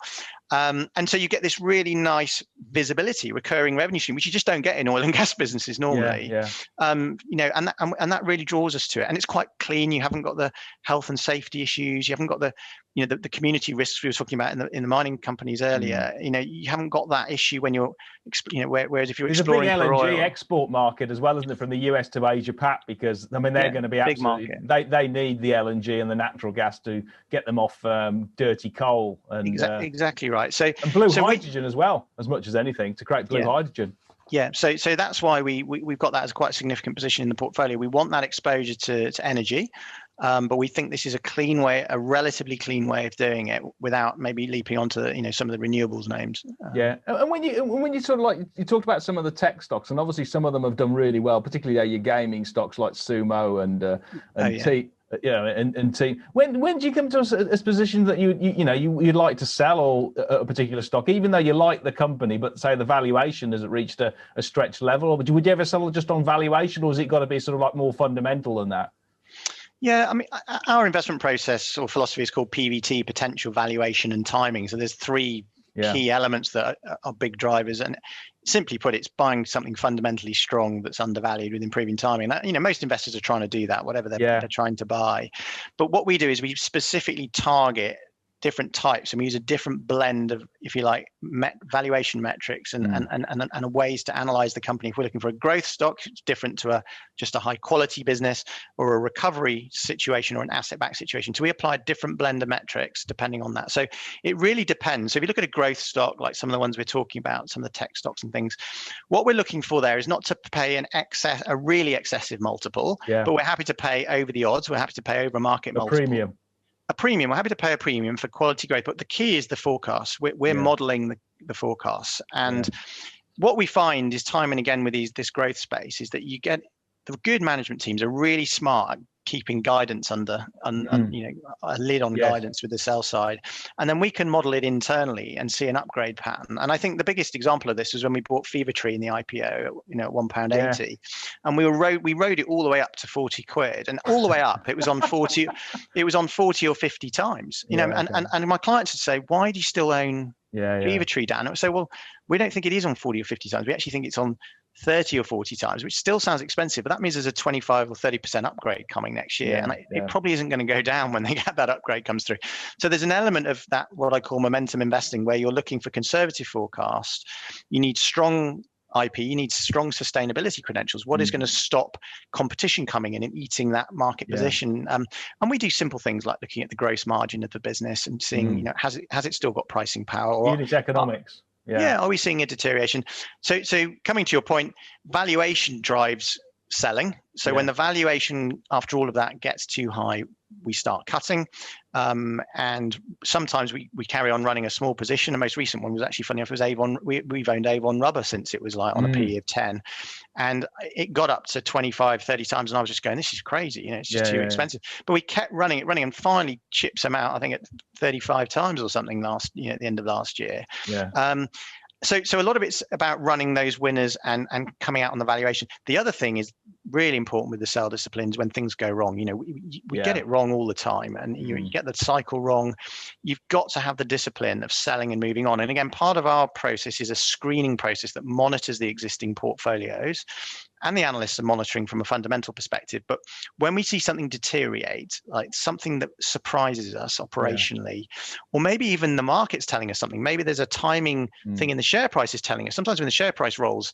and so you get this really nice visibility, recurring revenue stream, which you just don't get in oil and gas businesses normally. And that really draws us to it. And it's quite clean. You haven't got the health and safety issues. You haven't got the community risks we were talking about in the mining companies earlier. You haven't got that issue when you're, whereas if you're exploring for oil. There's a big LNG export market as well, isn't it, from the US to Asia Pac? Because they're going to be absolutely, they need the LNG and the natural gas to get them off dirty coal. And exactly right. So and blue hydrogen as well, as much as anything, to create blue hydrogen. Yeah, so that's why we've got that as quite a significant position in the portfolio. We want that exposure to energy, but we think this is a relatively clean way of doing it without maybe leaping onto some of the renewables names. And when you sort of you talked about some of the tech stocks, and obviously some of them have done really well, particularly your gaming stocks like Sumo and and team. When do you come to a position that you'd like to sell or a particular stock, even though you like the company, but say the valuation hasn't reached a stretched level? Or would you ever sell just on valuation, or has it got to be sort of like more fundamental than that? Yeah, I mean, our investment process or philosophy is called PVT: potential, valuation, and timing. So there's three key elements that are big drivers, and simply put, it's buying something fundamentally strong that's undervalued with improving timing. That, most investors are trying to do that, whatever they're trying to buy. But what we do is we specifically target different types, and we use a different blend of, if you like, valuation metrics and ways to analyze the company. If we're looking for a growth stock, it's different to just a high quality business or a recovery situation or an asset backed situation. So we apply a different blend of metrics depending on that. So it really depends. So if you look at a growth stock, like some of the ones we're talking about, some of the tech stocks and things, what we're looking for there is not to pay a really excessive multiple, but we're happy to pay over the odds. We're happy to pay over market multiple. A premium. We're happy to pay a premium for quality growth, but the key is the forecast. We're modeling the forecasts, and what we find is time and again with this growth space is that you get the good management teams are really smart at keeping guidance under a lid on guidance with the sell side, and then we can model it internally and see an upgrade pattern. And I think the biggest example of this was when we bought Fever Tree in the IPO at £1.80, and we rode it all the way up to 40 quid, and all the way up it was on 40 or 50 times, and my clients would say, why do you still own Fever Tree, Dan? I would say, well, we don't think it is on 40 or 50 times. We actually think it's on 30 or 40 times, which still sounds expensive, but that means there's a 25 or 30% upgrade coming next year. And it probably isn't going to go down when that upgrade comes through. So there's an element of that, what I call momentum investing, where you're looking for conservative forecast. You need strong IP, you need strong sustainability credentials. What is going to stop competition coming in and eating that market position? And we do simple things like looking at the gross margin of the business and seeing, you know, has it still got pricing power? Or unit economics. Are we seeing a deterioration? So coming to your point, valuation drives selling. So when the valuation after all of that gets too high, we start cutting. And sometimes we carry on running a small position. The most recent one was actually, funny enough, was Avon. We've owned Avon Rubber since it was like on a PE of 10. And it got up to 25, 30 times. And I was just going, this is crazy. You know, it's just too expensive. But we kept running and finally chips them out, I think at 35 times or something at the end of last year. So a lot of it's about running those winners and coming out on the valuation. The other thing is really important with the sell disciplines when things go wrong. You know, we get it wrong all the time, and you get the cycle wrong. You've got to have the discipline of selling and moving on. And again, part of our process is a screening process that monitors the existing portfolios, and the analysts are monitoring from a fundamental perspective. But when we see something deteriorate, like something that surprises us operationally, or maybe even the market's telling us something, maybe there's a timing thing in the share price is telling us. Sometimes when the share price rolls,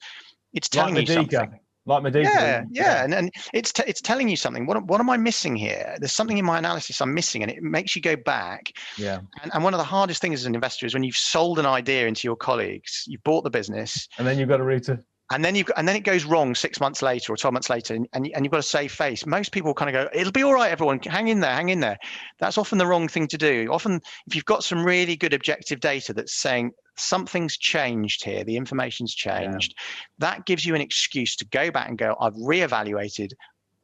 it's telling you something. Like medica. And it's telling you something. What am I missing here? There's something in my analysis I'm missing, and it makes you go back. And one of the hardest things as an investor is when you've sold an idea into your colleagues, you've bought the business, and then you've got to and then it goes wrong 6 months later or 12 months later, and you've got to save face. Most people kind of go, it'll be all right, everyone, hang in there. That's often the wrong thing to do. Often, if you've got some really good objective data that's saying something's changed here, the information's changed, that gives you an excuse to go back and go, I've reevaluated,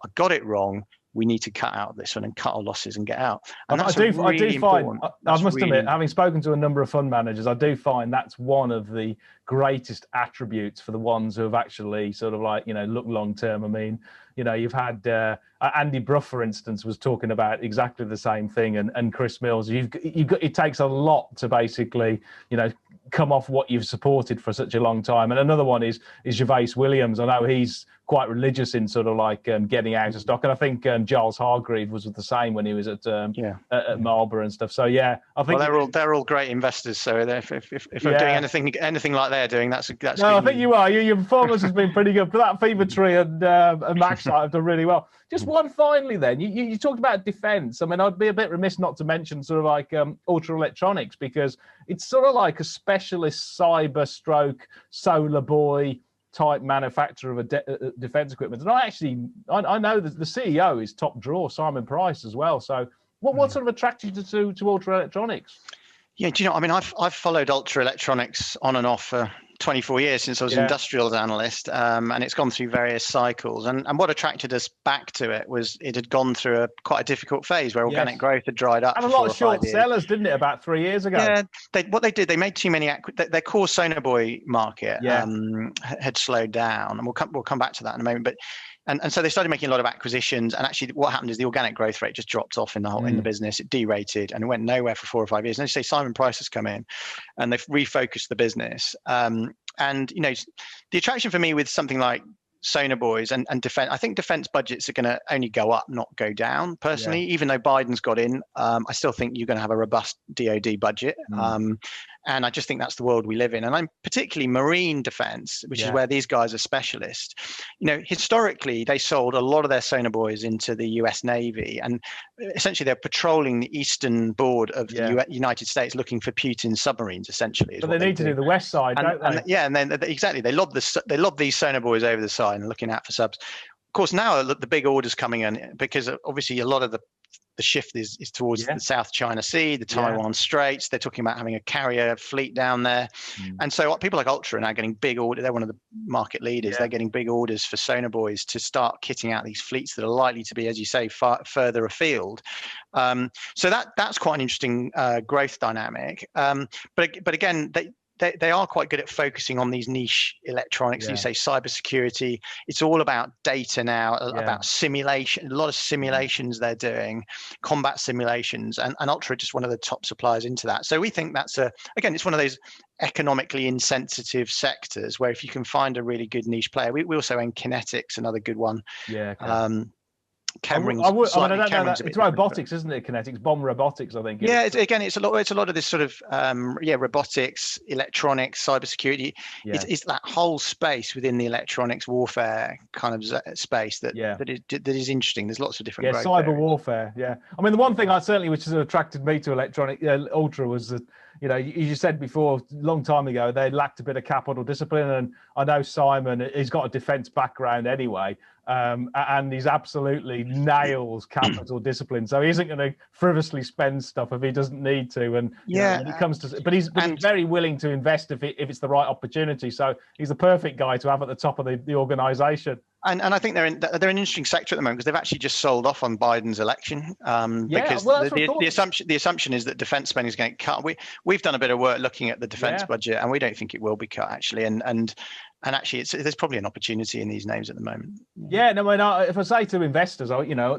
I got it wrong. We need to cut out this one and cut our losses and get out. And that's I do find, I must admit, having spoken to a number of fund managers, I do find that's one of the greatest attributes for the ones who have actually sort of like, you know, look long term. I mean, you know, you've had Andy Bruff, for instance, was talking about exactly the same thing, and Chris Mills. It takes a lot to basically, you know, come off what you've supported for such a long time. And another one is Gervais Williams. I know he's quite religious in sort of like getting out of stock, and I think Giles Hargreave was the same when he was at Marlborough and stuff. So I think they're all great investors. So if we're doing anything like they're doing, that's no, I think you are. Your performance has been pretty good. For that Fever Tree and Maxite have done really well. Just one finally, then you talked about defence. I mean, I'd be a bit remiss not to mention sort of like Ultra Electronics, because it's sort of like a specialist cyber stroke solar boy type manufacturer of defence equipment. And I know that the CEO is top draw, Simon Price, as well. So what sort of attracted you to Ultra Electronics? Yeah, do you know, I mean, I've followed Ultra Electronics on and off for 24 years since I was an industrials analyst, and it's gone through various cycles. And what attracted us back to it was it had gone through quite a difficult phase where organic growth had dried up. And a lot of short sellers, didn't it, about 3 years ago? Yeah, they made too many. Their core Sonoboy market had slowed down, and we'll come back to that in a moment. But and so they started making a lot of acquisitions, and actually what happened is the organic growth rate just dropped off in the business. It derated and it went nowhere for 4 or 5 years. And as you say, Simon Price has come in and they've refocused the business. And you know, the attraction for me with something like Sonoboys and defense, I think defense budgets are going to only go up, not go down. Personally, even though Biden's got in, I still think you're going to have a robust DoD budget. And I just think that's the world we live in. And I'm particularly marine defense, which is where these guys are specialists. You know, historically, they sold a lot of their Sonoboys into the US Navy. And essentially, they're patrolling the eastern board of the United States looking for Putin's submarines, essentially. But they need to do the west side, don't they? And then exactly, they lob these Sonoboys over the side and looking out for subs. Of course, now the big orders coming in, because obviously a lot of the shift is towards the South China Sea, the Taiwan Straits. They're talking about having a carrier fleet down there. And so people like Ultra are now getting big orders. They're one of the market leaders. They're getting big orders for Sonoboys to start kitting out these fleets that are likely to be, as you say, further afield. So that's quite an interesting growth dynamic. But again, they are quite good at focusing on these niche electronics. You say cybersecurity. It's all about data now, about simulation. A lot of simulations they're doing, combat simulations, and Ultra are just one of the top suppliers into that. So we think that's it's one of those economically insensitive sectors where if you can find a really good niche player, we also own Kinetics, another good one. Cameron's I mean, I slightly. don't know Cameron's that. a bit It's different, robotics, isn't it? Kinetics, bomb robotics, I think. Yeah, it's a lot of this sort of robotics, electronics, cybersecurity. Yeah. It's that whole space within the electronics warfare kind of space that is interesting. There's lots of different growth cyber areas. warfare. Yeah, I mean, the one thing which has attracted me to electronic ultra was that, you know, you said before, a long time ago, they lacked a bit of capital discipline, and I know Simon, he's got a defence background anyway, and he's absolutely nails capital discipline. So he isn't going to frivolously spend stuff if he doesn't need to. And when it comes to, but he's very willing to invest if it's the right opportunity. So he's the perfect guy to have at the top of the organisation. And I think they're an interesting sector at the moment because they've actually just sold off on Biden's election. Because the assumption is that defence spending is going to cut. We've done a bit of work looking at the defence budget, and we don't think it will be cut actually. And actually, there's probably an opportunity in these names at the moment. Yeah, no, if I say to investors,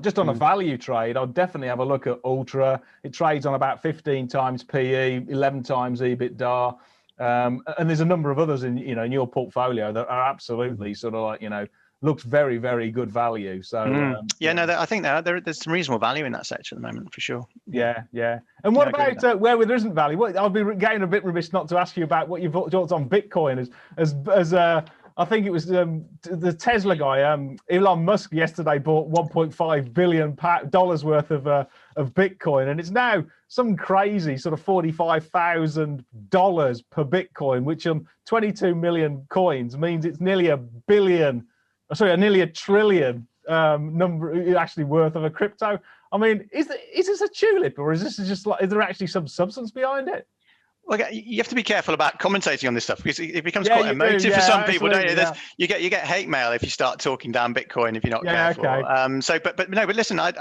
just on a value trade, I'll definitely have a look at Ultra. It trades on about 15 times PE, 11 times EBITDA. And there's a number of others in your portfolio that are absolutely sort of like, looks very, very good value. So I think there's some reasonable value in that sector at the moment for sure. Yeah. And what about where there isn't value? I'll be getting a bit remiss not to ask you about what your thoughts on Bitcoin as I think it was the Tesla guy, Elon Musk, yesterday bought $1.5 billion worth of Bitcoin, and it's now some crazy sort of $45,000 per Bitcoin, which on 22 million coins means it's nearly nearly a trillion number actually worth of a crypto. I mean, is this a tulip, or is this just like, is there actually some substance behind it? Well, you have to be careful about commentating on this stuff because it becomes quite emotive for some people, don't you? You get hate mail if you start talking down Bitcoin if you're not careful. Okay. But listen, I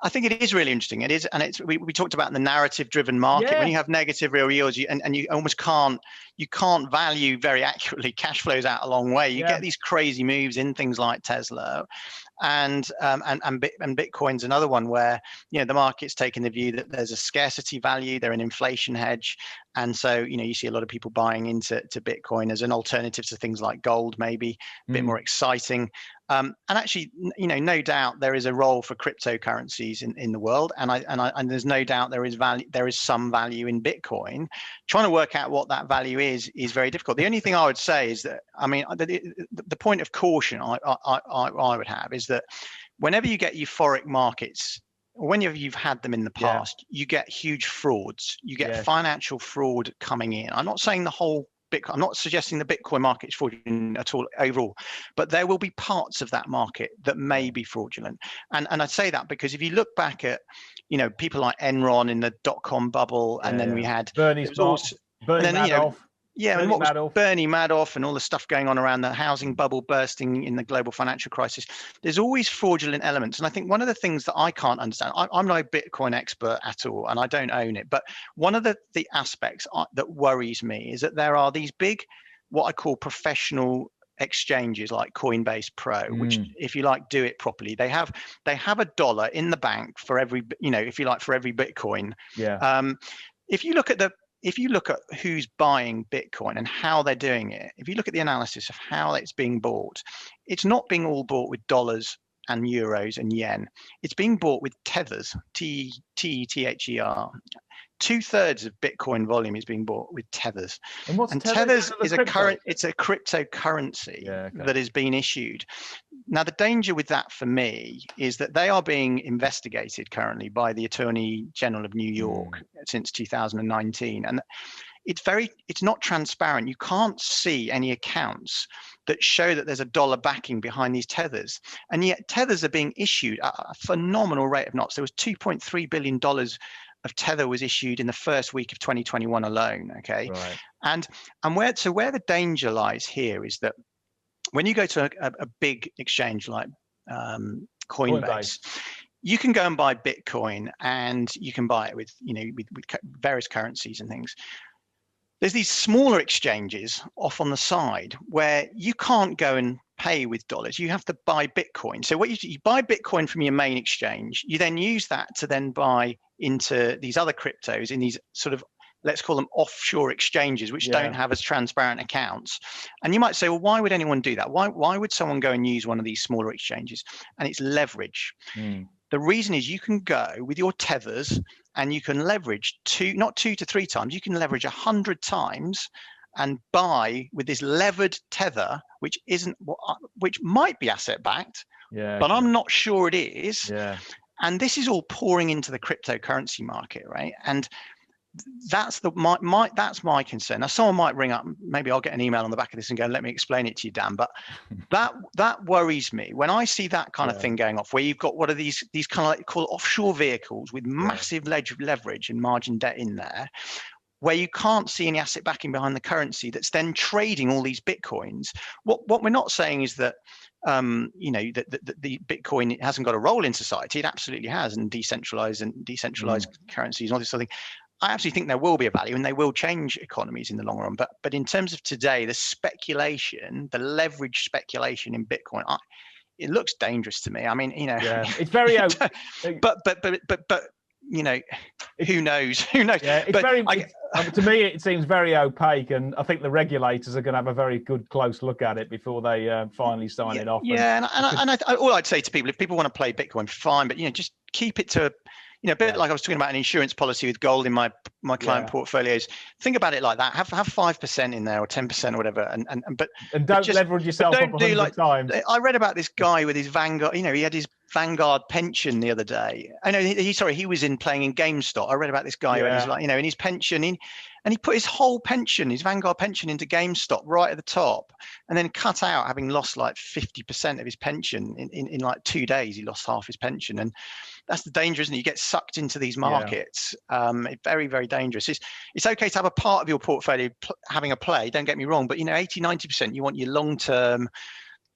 think it is really interesting. It is, and we talked about the narrative-driven market. When you have negative real yields, and you almost can't value very accurately cash flows out a long way. You get these crazy moves in things like Tesla, and Bitcoin's another one where the market's taking the view that there's a scarcity value, they're an inflation hedge, and so you see a lot of people buying into Bitcoin as an alternative to things like gold, maybe a bit more exciting. And actually, no doubt there is a role for cryptocurrencies in the world, and there's no doubt there is some value in Bitcoin. Trying to work out what that value is very difficult. The only thing I would say is that, the point of caution I would have is that whenever you get euphoric markets, or whenever you've had them in the past, you get huge frauds. You get financial fraud coming in. I'm not saying the whole Bitcoin. I'm not suggesting the Bitcoin market is fraudulent at all overall, but there will be parts of that market that may be fraudulent. And I say that because if you look back at, people like Enron in the dot-com bubble, and then we had Bernie Madoff. And what was Bernie Madoff and all the stuff going on around the housing bubble bursting in the global financial crisis. There's always fraudulent elements. And I think one of the things that I can't understand, I'm no Bitcoin expert at all, and I don't own it, but one of the aspects that worries me is that there are these big, what I call professional exchanges like Coinbase Pro, which, if you like, do it properly. They have $1 in the bank for every, if you like, for every Bitcoin. If you look at who's buying Bitcoin and how they're doing it, if you look at the analysis of how it's being bought, it's not being all bought with dollars and euros and yen. It's being bought with tethers, Tether. 2/3 of Bitcoin volume is being bought with tethers. And tethers is it's a cryptocurrency that is being issued. Now, the danger with that for me is that they are being investigated currently by the Attorney General of New York since 2019. And it's not transparent. You can't see any accounts that show that there's a dollar backing behind these tethers. And yet tethers are being issued at a phenomenal rate of knots. There was $2.3 billion of tether was issued in the first week of 2021 alone. Okay. Right. And where the danger lies here is that when you go to a big exchange like Coinbase, you can go and buy Bitcoin, and you can buy it with various currencies and things. There's these smaller exchanges off on the side where you can't go and pay with dollars. You have to buy Bitcoin. So what you buy Bitcoin from your main exchange, you then use that to then buy into these other cryptos in these sort of let's call them offshore exchanges, which don't have as transparent accounts. And you might say, well, why would anyone do that? Why would someone go and use one of these smaller exchanges? And it's leverage. The reason is you can go with your tethers and you can leverage not 2 to 3 times, you can leverage 100 times and buy with this levered tether, which might be asset backed, but I'm not sure it is. And this is all pouring into the cryptocurrency market, right? And that's my concern. Now, someone might ring up, maybe I'll get an email on the back of this and go, let me explain it to you, Dan. But that worries me when I see that kind of thing going off, where you've got what are these kind of like call offshore vehicles with massive leverage and margin debt in there, where you can't see any asset backing behind the currency that's then trading all these Bitcoins. What we're not saying is that that the Bitcoin hasn't got a role in society. It absolutely has, and decentralized currencies and all this sort of thing. I absolutely think there will be a value and they will change economies in the long run. But in terms of today, the speculation, the leverage speculation in Bitcoin, it looks dangerous to me. I mean, it's very, but who knows? Who knows? Yeah, it's to me, it seems very opaque, and I think the regulators are going to have a very good close look at it before they finally sign it off. Yeah, and all I'd say to people, if people want to play Bitcoin, fine, but just keep it to a bit like I was talking about an insurance policy with gold in my client portfolios. Think about it like that. Have 5% in there or 10% or whatever, and don't leverage yourself up 100 times. I read about this guy with his Vanguard. He had his Vanguard pension the other day. I know he was playing in GameStop. I read about this guy who had his, in his pension, and he put his whole pension, his Vanguard pension, into GameStop right at the top, and then cut out, having lost like 50% of his pension in like 2 days. He lost half his pension, and that's the danger, isn't it? You get sucked into these markets. It's very, very dangerous. It's okay to have a part of your portfolio having a play. Don't get me wrong, but 80-90%, you want your long term.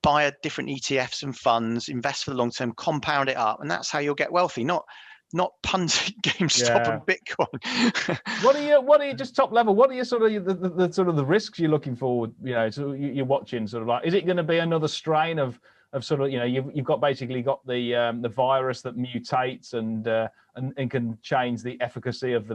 Buy different ETFs and funds, invest for the long term, compound it up, and that's how you'll get wealthy. Not punting GameStop and Bitcoin. What are you just top level? What are you sort of the sort of the risks you're looking for? So you're watching sort of like, is it going to be another strain of sort of you've got basically got the virus that mutates and can change the efficacy of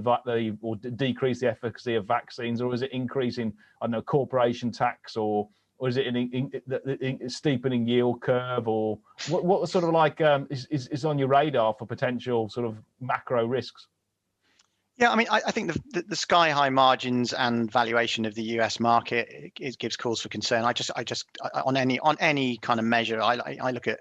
or decrease the efficacy of vaccines, or is it increasing, I don't know, corporation tax, or is it a steepening yield curve, or what sort of like is on your radar for potential sort of macro risks? Yeah, I mean, I think the sky high margins and valuation of the US market gives cause for concern. I just on any kind of measure, I look at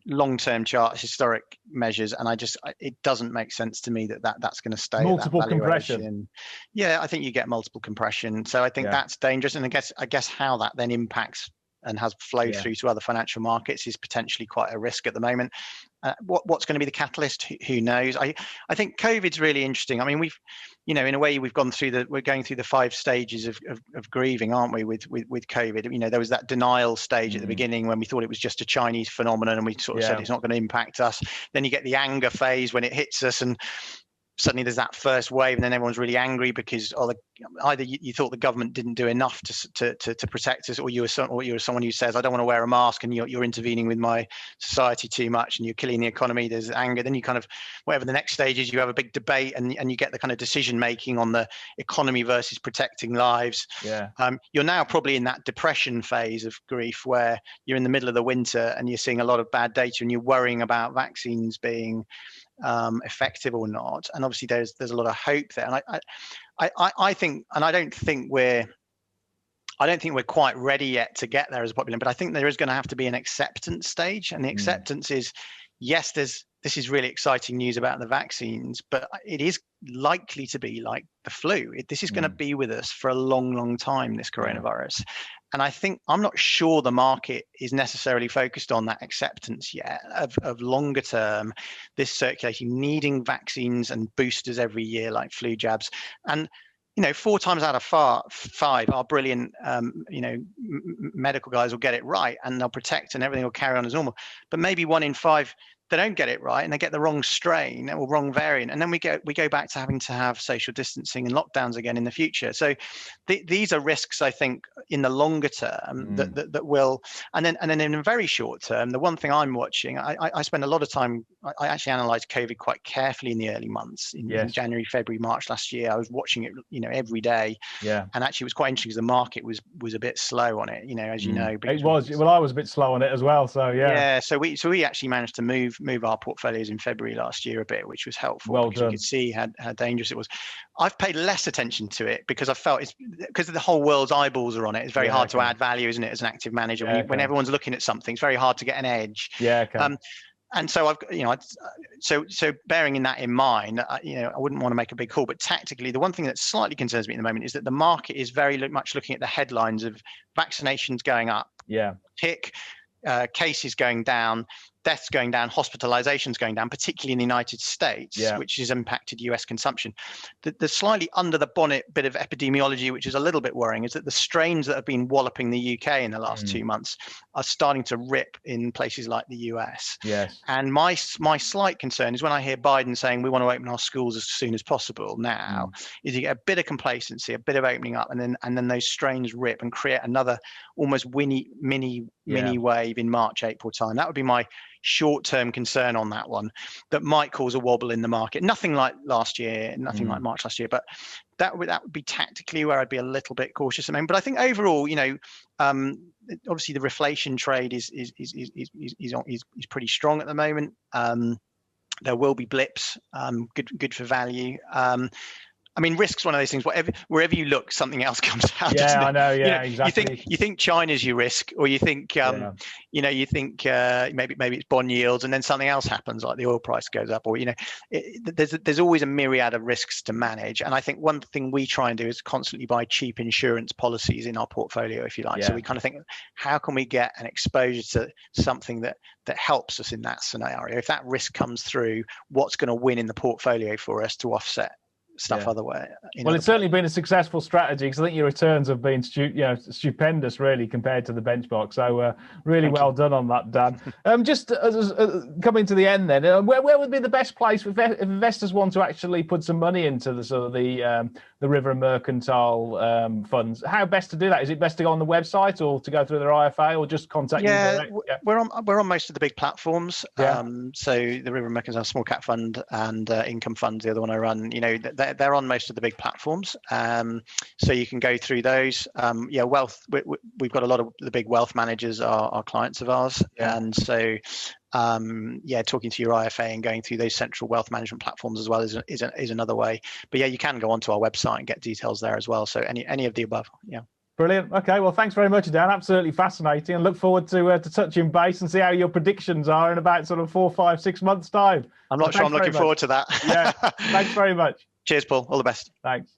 long term charts, historic measures, and it doesn't make sense to me that's going to stay. Multiple compression. Yeah, I think you get multiple compression, so I think that's dangerous, and I guess how that then impacts and has flowed through to other financial markets is potentially quite a risk at the moment. What's going to be the catalyst? Who knows? I think COVID's really interesting. I mean, we've, in a way, we're going through the 5 stages of grieving, aren't we? With COVID, there was that denial stage at the beginning when we thought it was just a Chinese phenomenon, and we sort of said it's not going to impact us. Then you get the anger phase when it hits us, and suddenly there's that first wave, and then everyone's really angry because either you thought the government didn't do enough to protect us, or you were someone who says, I don't want to wear a mask, and you're intervening with my society too much, and you're killing the economy. There's anger. Then you kind of, whatever the next stage is, you have a big debate, and you get the kind of decision making on the economy versus protecting lives. You're now probably in that depression phase of grief, where you're in the middle of the winter and you're seeing a lot of bad data, and you're worrying about vaccines being effective or not. And obviously there's a lot of hope there, and I think, and I don't think we're quite ready yet to get there as a population, but I think there is going to have to be an acceptance stage, and the acceptance is, yes, this is really exciting news about the vaccines, but it is likely to be like the flu. This is going to be with us for a long, long time, this coronavirus. And I think, I'm not sure the market is necessarily focused on that acceptance yet of longer term, this circulating, needing vaccines and boosters every year like flu jabs. And 4 times out of 5, our brilliant, medical guys will get it right, and they'll protect, and everything will carry on as normal. But maybe 1 in 5, they don't get it right, and they get the wrong strain or wrong variant, and then we go back to having to have social distancing and lockdowns again in the future. So these are risks, I think, in the longer term that will, and then in a very short term, the one thing I'm watching, I spend a lot of time. I actually analysed COVID quite carefully in the early months in January, February, March last year. I was watching it, every day. Yeah. And actually, it was quite interesting because the market was a bit slow on it, as you know. It was. Well, I was a bit slow on it as well. So yeah. Yeah. So we actually managed to move our portfolios in February last year a bit, which was helpful because we could see how dangerous it was. I've paid less attention to it because I felt it's because the whole world's eyeballs are on it. It's very hard to add value, isn't it, as an active manager? When everyone's looking at something, it's very hard to get an edge. Yeah. Okay. And so so bearing that in mind, I wouldn't want to make a big call, but tactically, the one thing that slightly concerns me at the moment is that the market is very much looking at the headlines of vaccinations going up, cases going down, deaths going down, hospitalizations going down, particularly in the United States, which has impacted US consumption. The slightly under the bonnet bit of epidemiology, which is a little bit worrying, is that the strains that have been walloping the UK in the last 2 months are starting to rip in places like the US. Yes. And my slight concern is when I hear Biden saying we want to open our schools as soon as possible now, is you get a bit of complacency, a bit of opening up, and then those strains rip and create another almost mini wave in March, April time. That would be my short-term concern on that one, that might cause a wobble in the market. Nothing like last year, nothing like March last year, but that would be tactically where I'd be a little bit cautious at the moment. But I think overall, obviously the reflation trade is pretty strong at the moment. There will be blips, good for value. I mean, risk's one of those things. Wherever you look, something else comes out. Yeah, I know. Yeah, exactly. You think China's your risk, or you think maybe it's bond yields, and then something else happens, like the oil price goes up, or there's always a myriad of risks to manage. And I think one thing we try and do is constantly buy cheap insurance policies in our portfolio, if you like. So we kind of think, how can we get an exposure to something that helps us in that scenario? If that risk comes through, what's going to win in the portfolio for us to offset stuff other way. Well, it's certainly been a successful strategy because I think your returns have been stupendous, really, compared to the benchmark. So really well done on that, Dan. Just coming to the end then, where would be the best place if investors want to actually put some money into the sort of the River and Mercantile funds? How best to do that? Is it best to go on the website or to go through their IFA or just contact you direct? We're on most of the big platforms. So the River and Mercantile Small Cap Fund and Income Fund, the other one I run, they're on most of the big platforms. So you can go through those. Wealth. We've got a lot of the big wealth managers are clients of ours, and so talking to your IFA and going through those central wealth management platforms as well is another way. But you can go onto our website and get details there as well. So any of the above. Yeah. Brilliant. Okay, well, thanks very much, Dan. Absolutely fascinating, and look forward to touching base and see how your predictions are in about sort of 4, 5, 6 months' time. I'm not sure I'm looking forward to that. Yeah. Thanks very much. Cheers, Paul. All the best. Thanks.